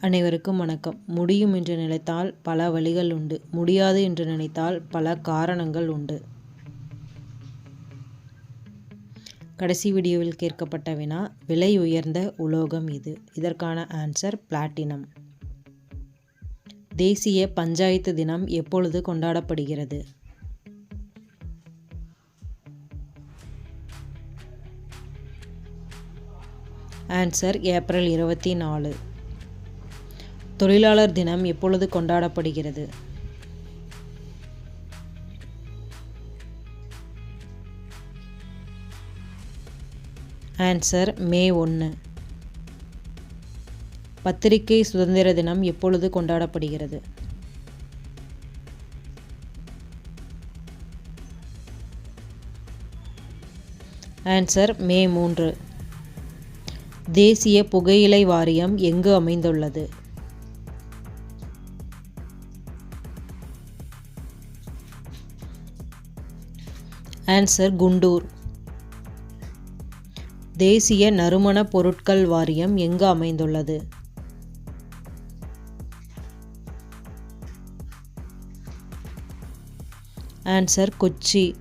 அனைவருக்கும் வணக்கம். முடியும் என்று நினைத்தால் பல வழிகள் உண்டு, முடியாது என்று நினைத்தால் பல காரணங்கள் உண்டு. கடைசி வீடியோவில் கேட்கப்பட்ட வினா, விலை உயர்ந்த உலோகம் இது? இதற்கான ஆன்சர் பிளாட்டினம். தேசிய பஞ்சாயத்து தினம் எப்பொழுது கொண்டாடப்படுகிறது? Answer April 24. தொழிலாளர் தினம் எப்பொழுது கொண்டாடப்படுகிறது? ஆன்சர் மே 1. பத்திரிகை சுதந்திர தினம் எப்பொழுது கொண்டாடப்படுகிறது? ஆன்சர் மே 3. தேசிய புகையிலை வாரியம் எங்கு அமைந்துள்ளது? ஆன்சர் குண்டூர். தேசிய நறுமணப் பொருட்கள் வாரியம் எங்கு அமைந்துள்ளது? ஆன்சர் கொச்சி.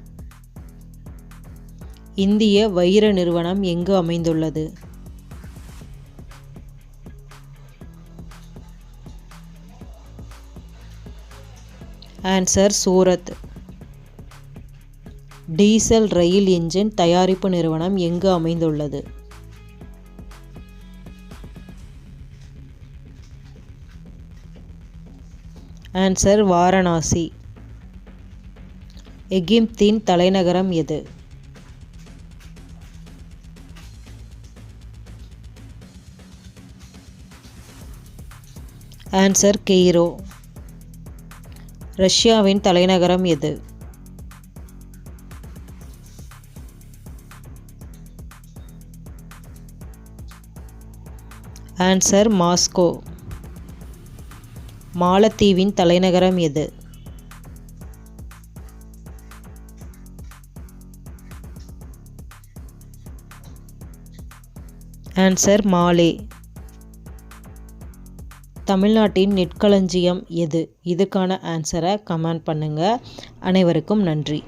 இந்திய வைர நிறுவனம் எங்கு அமைந்துள்ளது? ஆன்சர் சூரத். டீசல் ரயில் என்ஜின் தயாரிப்பு நிறுவனம் எங்கு அமைந்துள்ளது? ஆன்சர் வாரணாசி. எகிப்தின் தலைநகரம் எது? Answer Cairo. ரஷ்யாவின் தலைநகரம் எது? Answer Moscow. மாலத்தீவின் தலைநகரம் எது? ஆன்சர் மாலே. தமிழ்நாட்டின் நெற்களஞ்சியம் எது? இதுக்கான ஆன்சரை கமெண்ட் பண்ணுங்க. அனைவருக்கும் நன்றி.